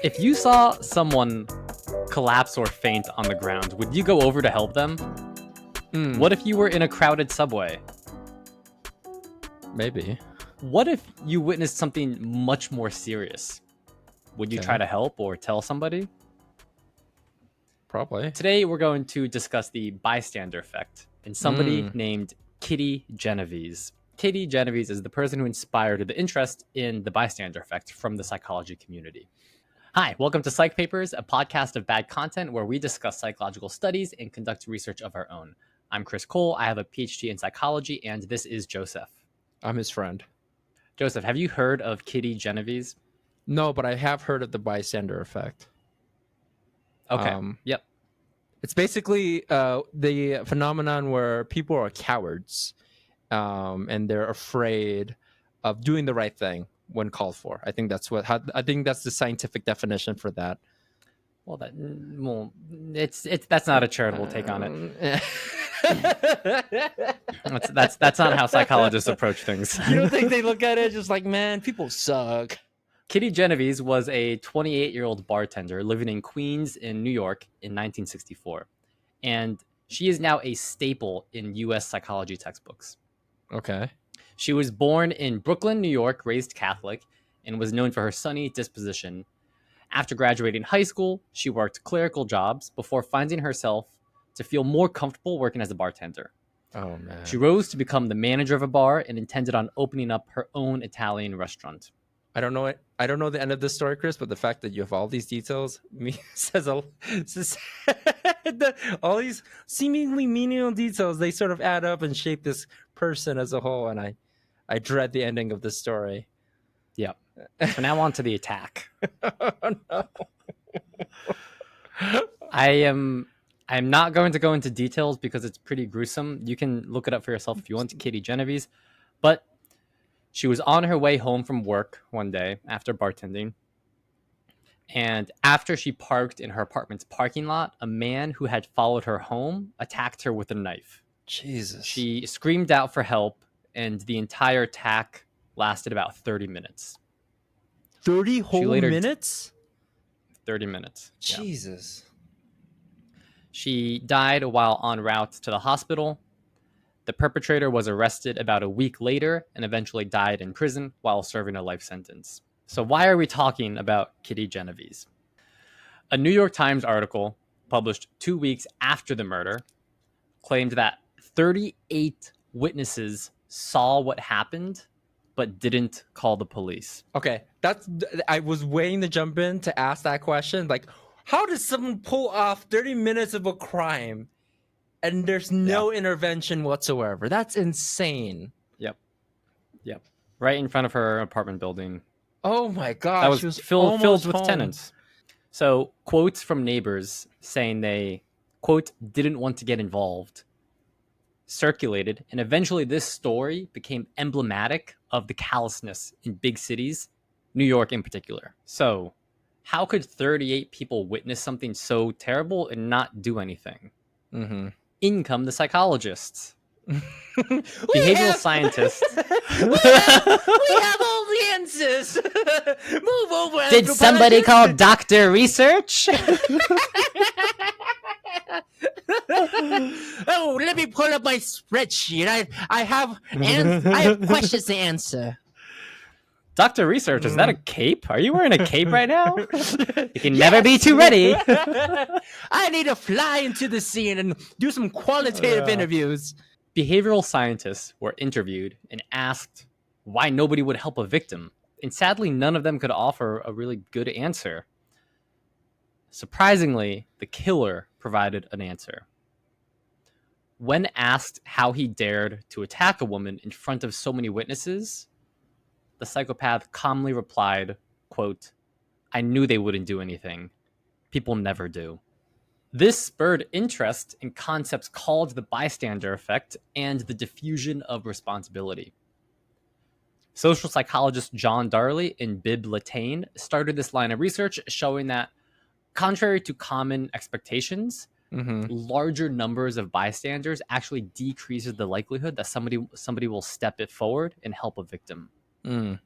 If you saw someone collapse or faint on the ground, would you go over to help them? What if you were in a crowded subway? Maybe. What if you witnessed something much more serious? Would you try to help or tell somebody? Probably. Today, we're going to discuss the bystander effect and somebody named Kitty Genovese. Kitty Genovese is the person who inspired the interest in the bystander effect from the psychology community. Hi, welcome to Psych Papers, a podcast of bad content where we discuss psychological studies and conduct research of our own. I'm Chris Cole. I have a PhD in psychology, and this is Joseph. I'm his friend. Joseph, have you heard of Kitty Genovese? No, but I have heard of the bystander effect. Okay. Yep. It's basically the phenomenon where people are cowards and they're afraid of doing the right thing when called for. I think that's the scientific definition for that. Well, that's not a charitable take on it. That's not how psychologists approach things. You don't think they look at it just like, man, people suck? Kitty Genovese was a 28-year-old bartender living in Queens in New York in 1964. And she is now a staple in U.S. psychology textbooks. Okay. She was born in Brooklyn, New York, raised Catholic, and was known for her sunny disposition. After graduating high school, she worked clerical jobs before finding herself to feel more comfortable working as a bartender. Oh, man. She rose to become the manager of a bar and intended on opening up her own Italian restaurant. I don't know it. I don't know the end of this story, Chris, but the fact that you have all these details says all these seemingly menial details, they sort of add up and shape this person as a whole, and I dread the ending of this story. Yeah. So now on to the attack. Oh, no. I'm not going to go into details because it's pretty gruesome. You can look it up for yourself if you want, Kitty Genovese. But she was on her way home from work one day after bartending. And after she parked in her apartment's parking lot, a man who had followed her home attacked her with a knife. Jesus. She screamed out for help, and the entire attack lasted about 30 minutes. 30 whole minutes? 30 minutes. Jesus. Yeah. She died while en route to the hospital. The perpetrator was arrested about a week later and eventually died in prison while serving a life sentence. So why are we talking about Kitty Genovese? A New York Times article published 2 weeks after the murder claimed that 38 witnesses saw what happened but didn't call the police. Okay, I was waiting to jump in to ask that question. Like, how does someone pull off 30 minutes of a crime and there's no intervention whatsoever? That's insane. Yep. Right in front of her apartment building. Oh my gosh. That was filled with tenants. So quotes from neighbors saying they, quote, didn't want to get involved circulated, and eventually this story became emblematic of the callousness in big cities, New York in particular. So how could 38 people witness something so terrible and not do anything? In come the psychologists. Behavioral scientists. We have all the answers. Move over. Did somebody call Dr. Research? Oh, let me pull up my spreadsheet. I have questions to answer. Dr. Research, is that a cape? Are you wearing a cape right now? You can never be too ready. I need to fly into the scene and do some qualitative interviews. Behavioral scientists were interviewed and asked why nobody would help a victim. And sadly, none of them could offer a really good answer. Surprisingly, the killer provided an answer. When asked how he dared to attack a woman in front of so many witnesses, the psychopath calmly replied, quote, I knew they wouldn't do anything. People never do. This spurred interest in concepts called the bystander effect and the diffusion of responsibility. Social psychologist John Darley and Bib Latané started this line of research showing that, contrary to common expectations, larger numbers of bystanders actually decreases the likelihood that somebody will step it forward and help a victim. The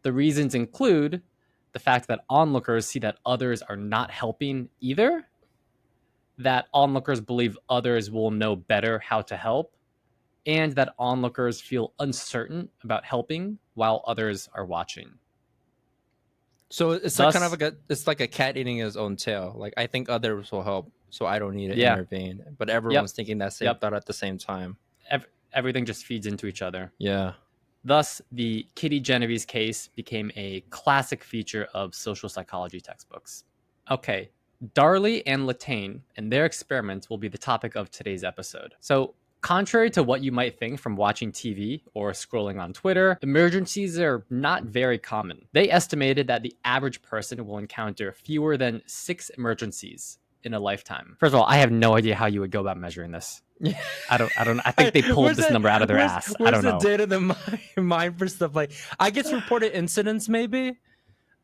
reasons include the fact that onlookers see that others are not helping either, that onlookers believe others will know better how to help, and that onlookers feel uncertain about helping while others are watching. So it's like kind of like it's like a cat eating his own tail. Like, I think others will help, so I don't need to intervene. But everyone's thinking that same thought at the same time. Everything just feeds into each other. Yeah. Thus, the Kitty Genovese case became a classic feature of social psychology textbooks. Okay, Darley and Latané and their experiments will be the topic of today's episode. So, contrary to what you might think from watching TV or scrolling on Twitter, emergencies are not very common. They estimated that the average person will encounter fewer than 6 emergencies in a lifetime. First of all, I have no idea how you would go about measuring this. I think they pulled this number out of their ass. I don't know. Where's the data in the mind for stuff like, I guess reported incidents maybe?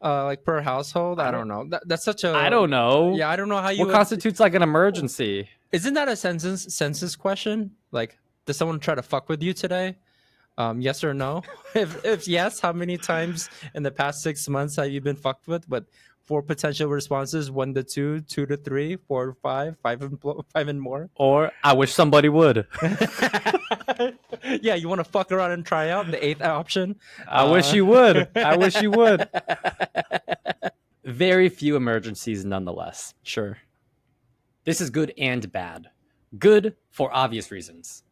Like per household? I don't know. That's such a... I don't know. Yeah, I don't know how you... What constitutes like an emergency? Isn't that a census question? Like, does someone try to fuck with you today? Yes or no? If yes, how many times in the past 6 months have you been fucked with? But 4 potential responses: 1 to 2, 2 to 3, 4 to 5, 5 and more. Or I wish somebody would. Yeah, you want to fuck around and try out the 8th option? I wish you would. I wish you would. Very few emergencies, nonetheless. Sure. This is good and bad. Good for obvious reasons.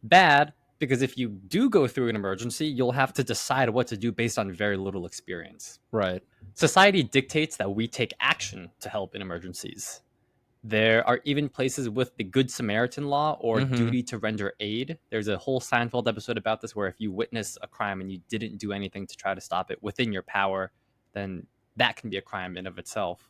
Bad because if you do go through an emergency, you'll have to decide what to do based on very little experience. Right. Society dictates that we take action to help in emergencies. There are even places with the Good Samaritan law or duty to render aid. There's a whole Seinfeld episode about this where if you witness a crime and you didn't do anything to try to stop it within your power, then that can be a crime in of itself.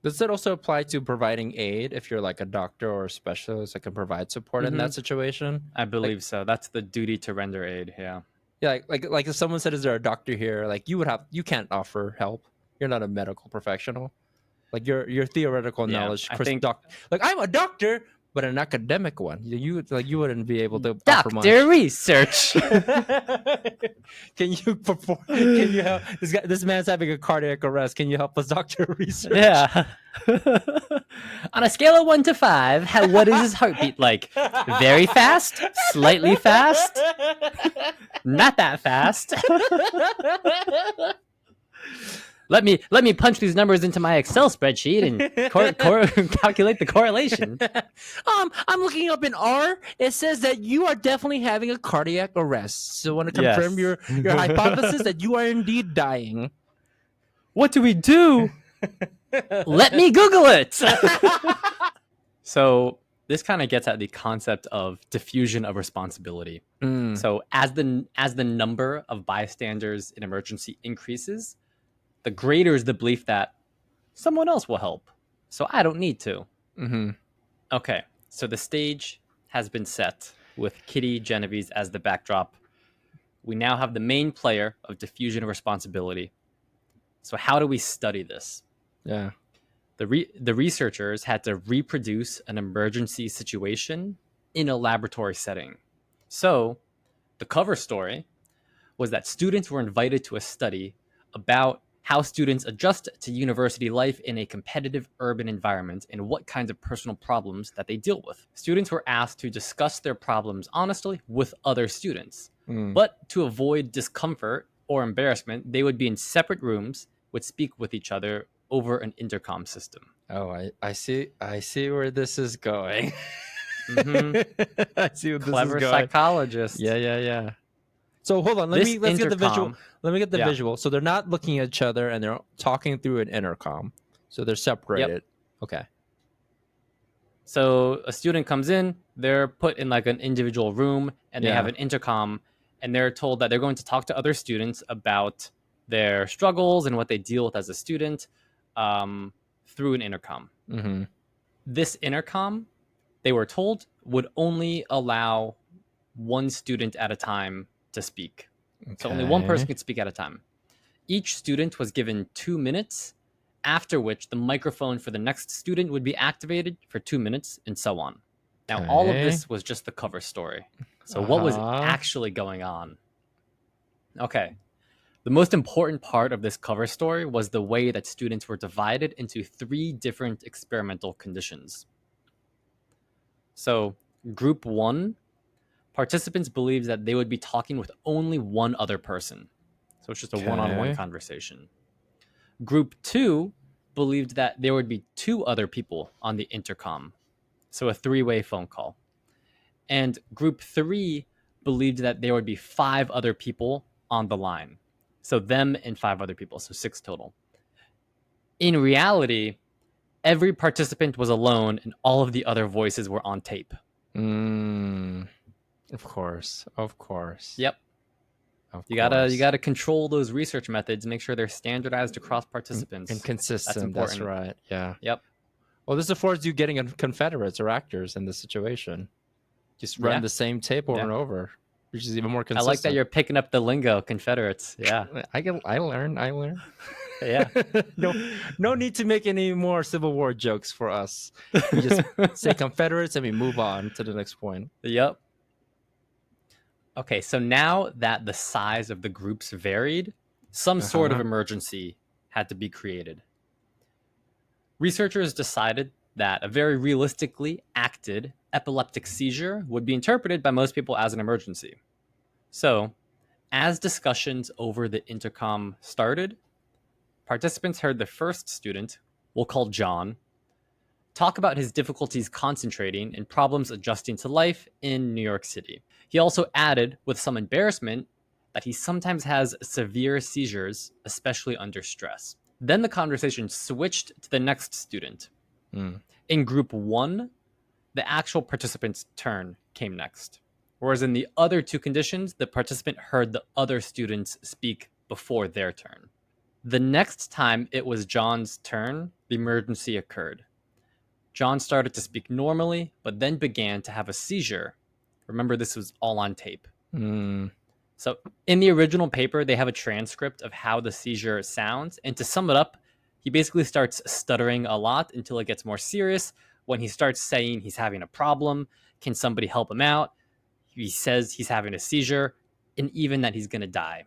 Does it also apply to providing aid if you're like a doctor or a specialist that can provide support in that situation? I believe so. That's the duty to render aid. Yeah. Yeah. Like if someone said, "Is there a doctor here?" Like you can't offer help. You're not a medical professional. Like your theoretical knowledge. Like I'm a doctor, but an academic one. You wouldn't be able to offer much. Doctor research. Can you perform? Can you help? This man's having a cardiac arrest. Can you help us, doctor research? Yeah. On a scale of 1 to 5, what is his heartbeat like? Very fast, slightly fast, not that fast. Let me punch these numbers into my Excel spreadsheet and calculate the correlation. I'm looking up in R. It says that you are definitely having a cardiac arrest. So I want to confirm your hypothesis that you are indeed dying. What do we do? Let me Google it. So this kind of gets at the concept of diffusion of responsibility. So as the number of bystanders in emergency increases, the greater is the belief that someone else will help, so I don't need to. Okay, so the stage has been set with Kitty Genovese as the backdrop. We now have the main player of diffusion of responsibility. So how do we study this? Yeah. The researchers had to reproduce an emergency situation in a laboratory setting. So the cover story was that students were invited to a study about how students adjust to university life in a competitive urban environment and what kinds of personal problems that they deal with. Students were asked to discuss their problems honestly with other students, but to avoid discomfort or embarrassment, they would be in separate rooms, would speak with each other over an intercom system. Oh, I see where this is going. I see where this is going. Clever psychologist. Yeah. So hold on, let's get the visual. Let me get the visual. So they're not looking at each other and they're talking through an intercom. So they're separated. Okay. So a student comes in, they're put in like an individual room and they have an intercom and they're told that they're going to talk to other students about their struggles and what they deal with as a student through an intercom. This intercom, they were told, would only allow one student at a time to speak. Okay. So only one person could speak at a time. Each student was given 2 minutes, after which the microphone for the next student would be activated for 2 minutes, and so on. Now, all of this was just the cover story. So what was actually going on? Okay. The most important part of this cover story was the way that students were divided into 3 different experimental conditions. So, group 1, participants believed that they would be talking with only one other person. So it's just a one-on-one conversation. Group 2 believed that there would be 2 other people on the intercom. So a 3-way phone call. And group 3 believed that there would be 5 other people on the line. So them and 5 other people, so 6 total. In reality, every participant was alone and all of the other voices were on tape. Of course. Yep. You gotta control those research methods and make sure they're standardized across participants and consistent. That's right. Yeah. Yep. Well, this affords you getting Confederates or actors in this situation. Just run the same tape over and over, which is even more consistent. I like that you're picking up the lingo, Confederates. Yeah. I learn. Yeah. No need to make any more Civil War jokes for us. We just say Confederates and we move on to the next point. Yep. Okay, so now that the size of the groups varied, some sort of emergency had to be created. Researchers decided that a very realistically acted epileptic seizure would be interpreted by most people as an emergency. So, as discussions over the intercom started, participants heard the first student, we'll call John, talk about his difficulties concentrating and problems adjusting to life in New York City. He also added, with some embarrassment, that he sometimes has severe seizures, especially under stress. Then the conversation switched to the next student. In group 1, the actual participant's turn came next. Whereas in the other 2 conditions, the participant heard the other students speak before their turn. The next time it was John's turn, the emergency occurred. John started to speak normally, but then began to have a seizure. Remember, this was all on tape. So in the original paper, they have a transcript of how the seizure sounds. And to sum it up, he basically starts stuttering a lot until it gets more serious. When he starts saying he's having a problem, can somebody help him out? He says he's having a seizure, and even that he's going to die.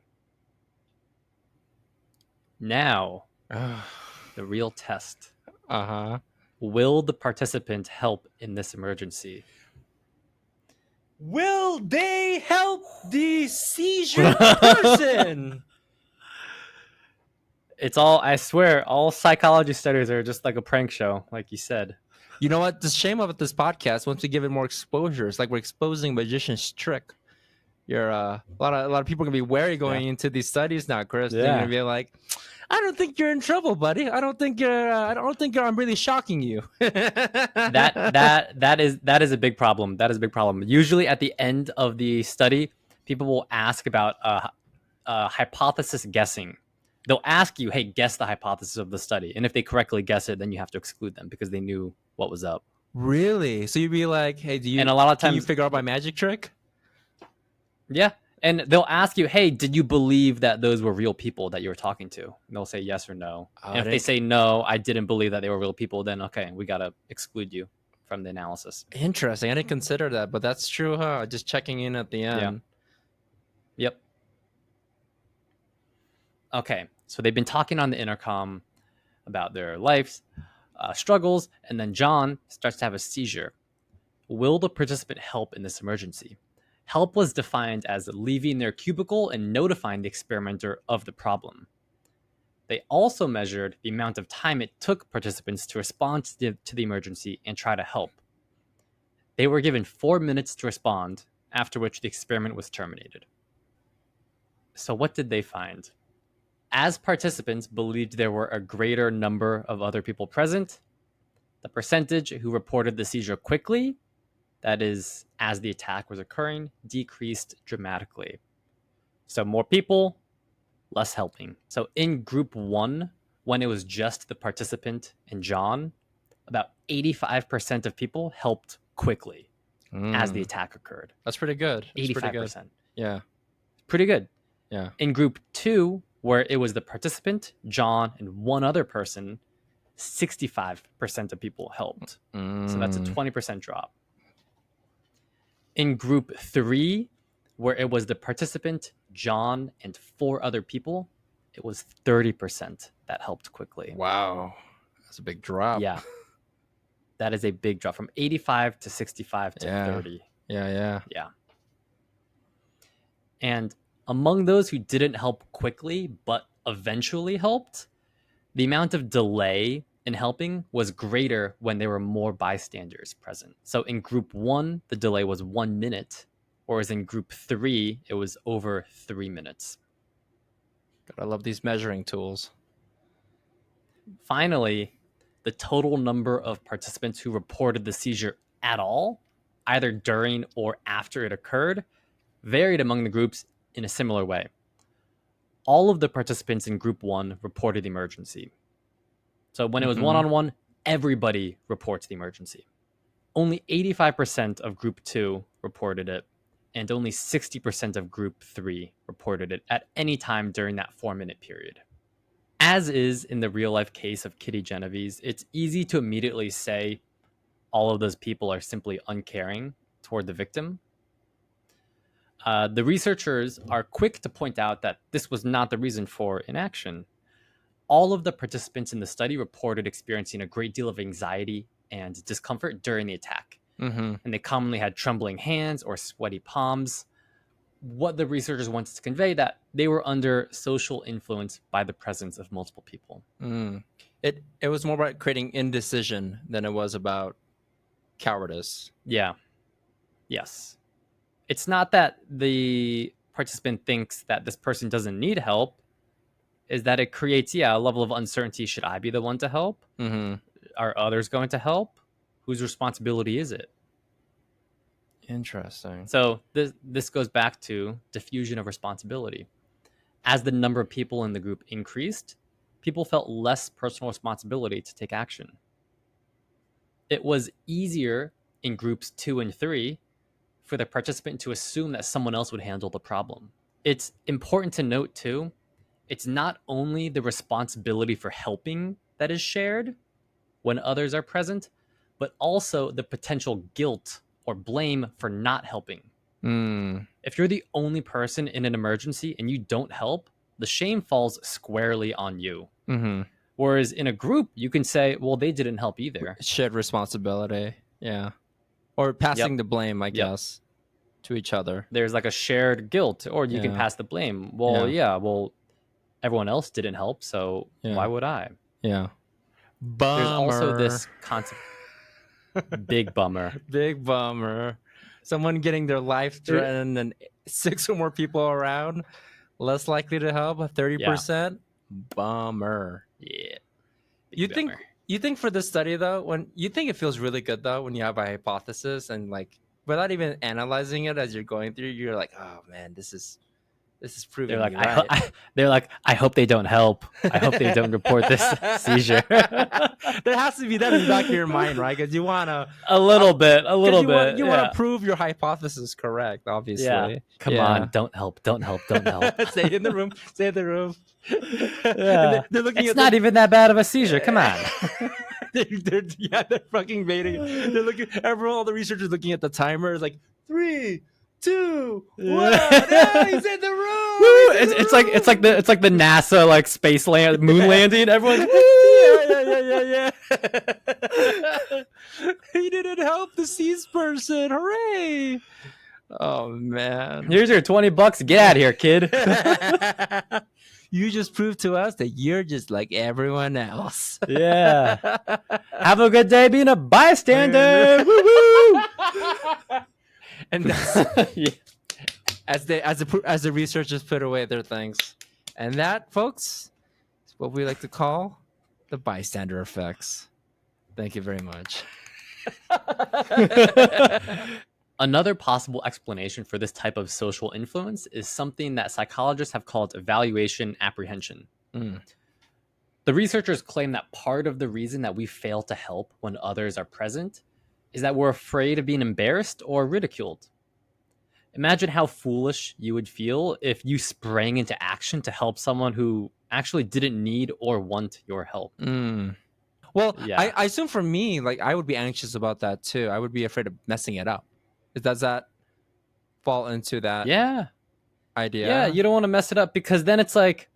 Now, the real test. Will the participant help in this emergency? Will they help the seizure person? It's all, I swear, all psychology studies are just like a prank show, like you said. You know what? The shame of this podcast, once we give it more exposure, it's like we're exposing magician's trick. You're a lot of people are gonna be wary going into these studies now, Chris. They're gonna be like, I don't think you're in trouble, buddy. I don't think I'm really shocking you. that is a big problem. That is a big problem. Usually at the end of the study, people will ask about hypothesis guessing. They'll ask you, hey, guess the hypothesis of the study. And if they correctly guess it, then you have to exclude them because they knew what was up. Really? So you'd be like, hey, and a lot of times, can you figure out my magic trick? Yeah. And they'll ask you, hey, did you believe that those were real people that you were talking to? And they'll say yes or no. And if they say no, I didn't believe that they were real people, then okay, we got to exclude you from the analysis. Interesting. I didn't consider that, but that's true, huh? Just checking in at the end. Yeah. Yep. Okay. So they've been talking on the intercom about their lives, struggles, and then John starts to have a seizure. Will the participant help in this emergency? Help was defined as leaving their cubicle and notifying the experimenter of the problem. They also measured the amount of time it took participants to respond to the emergency and try to help. They were given 4 minutes to respond, after which the experiment was terminated. So what did they find? As participants believed there were a greater number of other people present, the percentage who reported the seizure quickly, that is, as the attack was occurring, decreased dramatically. So more people, less helping. So in group 1, when it was just the participant and John, about 85% of people helped quickly as the attack occurred. That's pretty good. 85%. Pretty good. Yeah. Pretty good. Yeah. In group 2, where it was the participant, John, and one other person, 65% of people helped. So that's a 20% drop. In group 3, where it was the participant, John, and 4 other people, it was 30% that helped quickly. Wow. That's a big drop. Yeah. That is a big drop from 85 to 65 to 30. Yeah. And among those who didn't help quickly but eventually helped, the amount of delay in helping was greater when there were more bystanders present. So in group 1, the delay was 1 minute, whereas in group 3, it was over 3 minutes. God, I love these measuring tools. Finally, the total number of participants who reported the seizure at all, either during or after it occurred, varied among the groups in a similar way. All of the participants in group 1 reported the emergency. So when it was one-on-one, everybody reports the emergency. Only 85% of group 2 reported it, and only 60% of group 3 reported it at any time during that 4-minute period. As is in the real-life case of Kitty Genovese, it's easy to immediately say all of those people are simply uncaring toward the victim. The researchers are quick to point out that this was not the reason for inaction. All of the participants in the study reported experiencing a great deal of anxiety and discomfort during the attack. And they commonly had trembling hands or sweaty palms. What the researchers wanted to convey that they were under social influence by the presence of multiple people. It was more about creating indecision than it was about cowardice. Yeah. Yes. It's not that the participant thinks that this person doesn't need help, is that it creates, a level of uncertainty. Should I be the one to help? Are others going to help? Whose responsibility is it? Interesting. So this goes back to diffusion of responsibility. As the number of people in the group increased, people felt less personal responsibility to take action. It was easier in groups 2 and 3 for the participant to assume that someone else would handle the problem. It's important to note, too, it's not only the responsibility for helping that is shared when others are present, but also the potential guilt or blame for not helping. If you're the only person in an emergency and you don't help, the shame falls squarely on you. Whereas in a group, you can say, well, they didn't help either. Shared responsibility. Yeah. Or passing the blame, I guess, to each other. There's like a shared guilt, or you can pass the blame. Well, everyone else didn't help, so why would I? Yeah. Bummer. There's also this concept. Big bummer. Big bummer. Someone getting their life threatened and 6 or more people around, less likely to help, 30%. Bummer. Yeah. You think for this study though, when you think it feels really good though, when you have a hypothesis and like without even analyzing it as you're going through, you're like, oh man, this is proving they're like, right. They're like, I hope they don't help. I hope they don't report this seizure. There has to be that in the back of your mind, right? Because you want to a little bit. You want to prove your hypothesis correct, obviously. Yeah. Come on, don't help. Stay in the room. Yeah. They're looking it's not even that bad of a seizure. Come on. they're fucking waiting. They're looking. All the researchers looking at the timer. It's like 3, 2, 1. Yeah, he's in the room. Woo! It's like the NASA like space moon landing. Everyone's yeah. He didn't help the seized person. Hooray! Oh man! Here's your $20. Get out of here, kid. You just proved to us that you're just like everyone else. Yeah. Have a good day being a bystander. Woo-woo! And that's as the researchers put away their things, and that, folks, is what we like to call the bystander effects. Thank you very much. Another possible explanation for this type of social influence is something that psychologists have called evaluation apprehension. The researchers claim that part of the reason that we fail to help when others are present is that we're afraid of being embarrassed or ridiculed. Imagine how foolish you would feel if you sprang into action to help someone who actually didn't need or want your help. Well, yeah. I assume for me, like I would be anxious about that too. I would be afraid of messing it up. Does that fall into that Yeah. idea. Yeah, you don't want to mess it up, because then it's like,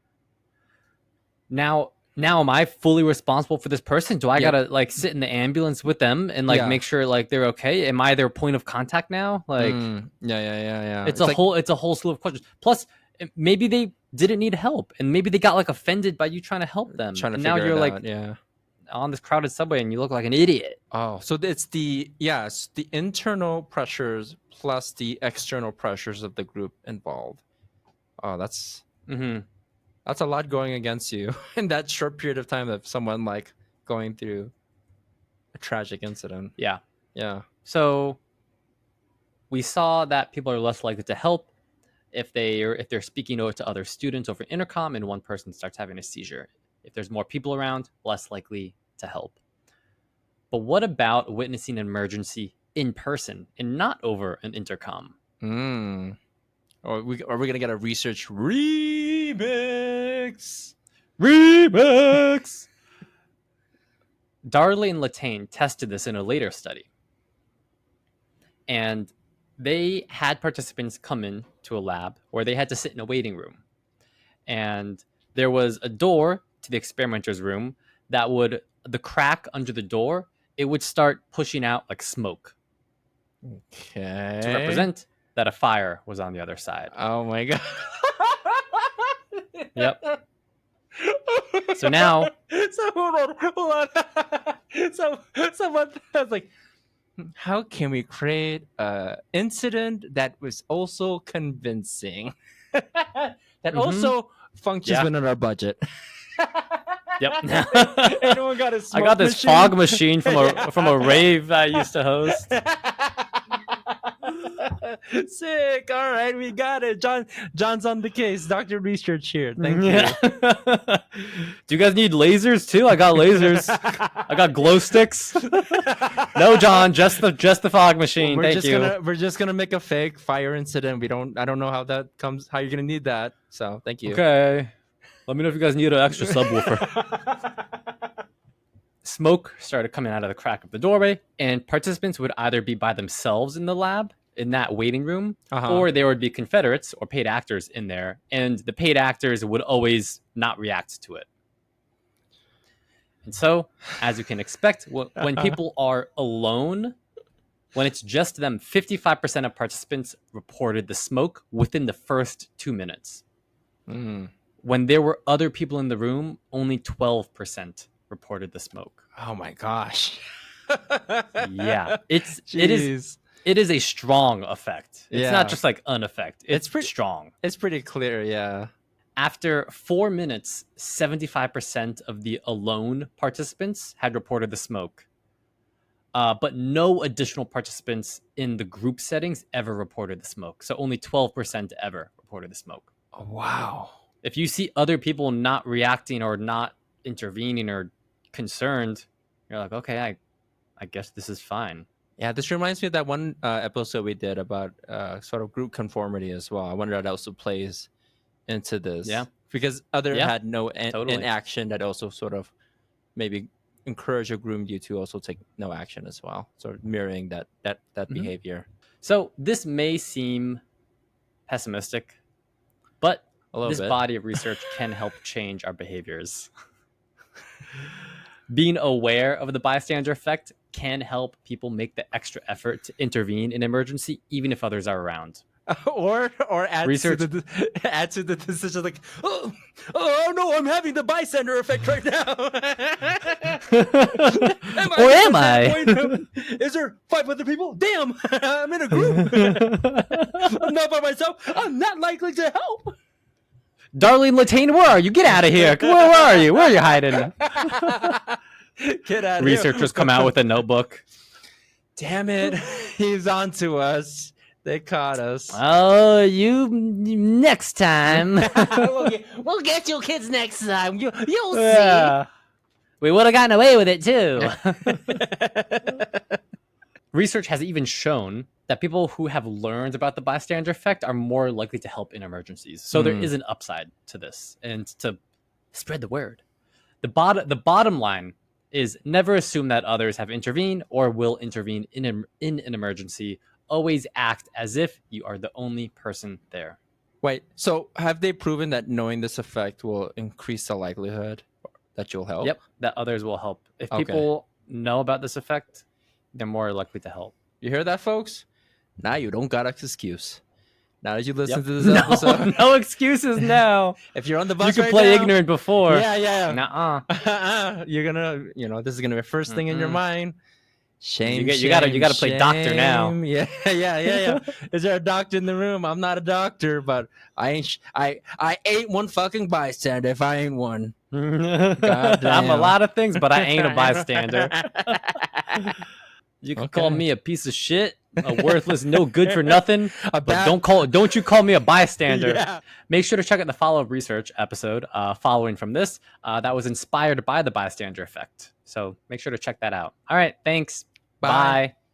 now am I fully responsible for this person? Do I gotta like sit in the ambulance with them and like make sure like they're okay? Am I their point of contact now? Like, yeah. it's a whole slew of questions. Plus, maybe they didn't need help, and maybe they got like offended by you trying to help them, and now you're like on this crowded subway and you look like an idiot. Oh, so it's the internal pressures plus the external pressures of the group involved. Oh, that's a lot going against you in that short period of time of someone like going through a tragic incident. Yeah. So we saw that people are less likely to help if they're speaking to other students over intercom and one person starts having a seizure. If there's more people around, less likely to help. But what about witnessing an emergency in person and not over an intercom? Are we gonna get a research remix? Darley and Latané tested this in a later study, and they had participants come in to a lab where they had to sit in a waiting room, and there was a door to the experimenter's room that would, the crack under the door, it would start pushing out like smoke. Okay. To represent that a fire was on the other side. Oh my god. Yep. So now, hold on. So someone was like, how can we create an incident that was also convincing, that also functions within our budget? Yep. Anyone got a smoke I got this machine? fog machine from a rave I used to host. Sick. All right, we got it. John's on the case. Dr. Research here. Thank you. Do you guys need lasers too? I got lasers. I got glow sticks. No, John, just the fog machine. Thank you. We're just gonna make a fake fire incident. I don't know how that comes. How you're gonna need that. So thank you. Okay. Let me know if you guys need an extra subwoofer. Smoke started coming out of the crack of the doorway, and participants would either be by themselves in the lab, in that waiting room, or there would be Confederates or paid actors in there, and the paid actors would always not react to it. And so, as you can expect, when people are alone, when it's just them, 55% of participants reported the smoke within the first 2 minutes. When there were other people in the room, only 12% reported the smoke. Oh my gosh. Yeah. It is a strong effect. It's not just like an effect. It's pretty strong. It's pretty clear, yeah. After 4 minutes, 75% of the alone participants had reported the smoke. But no additional participants in the group settings ever reported the smoke. So only 12% ever reported the smoke. Oh, wow. If you see other people not reacting or not intervening or concerned, you're like, okay, I guess this is fine. Yeah, this reminds me of that one episode we did about sort of group conformity as well. I wonder how that also plays into this. Yeah. Because had no inaction that also sort of maybe encourage or groomed you to also take no action as well. Sort of mirroring that behavior. So this may seem pessimistic, but this body of research can help change our behaviors. Being aware of the bystander effect can help people make the extra effort to intervene in emergency, even if others are around. Or add research. to the decision like, oh no, I'm having the bystander effect right now. Am I? Is there 5 other people? Damn, I'm in a group. I'm not by myself. I'm not likely to help. Darley and Latané, where are you? Get out of here. Where are you? Where are you hiding? Get out of Researchers come out with a notebook. Damn it. He's on to us. They caught us. Oh, you next time. we'll get you kids next time. You'll see. We would have gotten away with it too. Research has even shown that people who have learned about the bystander effect are more likely to help in emergencies. So there is an upside to this, and to spread the word. The bottom line is never assume that others have intervened or will intervene in an emergency. always act as if you are the only person there. Wait, so have they proven that knowing this effect will increase the likelihood that you'll help? Yep, that others will help. If Okay. people know about this effect, they're more likely to help. You hear that, folks? Now you don't got an excuse. Now that you listen Yep. to this episode, No excuses now. if you're on the You bus could right play now, ignorant before. yeah. Nuh-uh. You're gonna, this is gonna be the first thing in your mind. Shame. You gotta play doctor now. Yeah. Is there a doctor in the room? I'm not a doctor, but I ain't one fucking bystander if I ain't one. I'm a lot of things, but I ain't a bystander. You can call me a piece of shit, a worthless, no good for nothing, but don't you call me a bystander. Yeah. Make sure to check out the follow-up research episode following from this that was inspired by the bystander effect. So make sure to check that out. All right, thanks. Bye.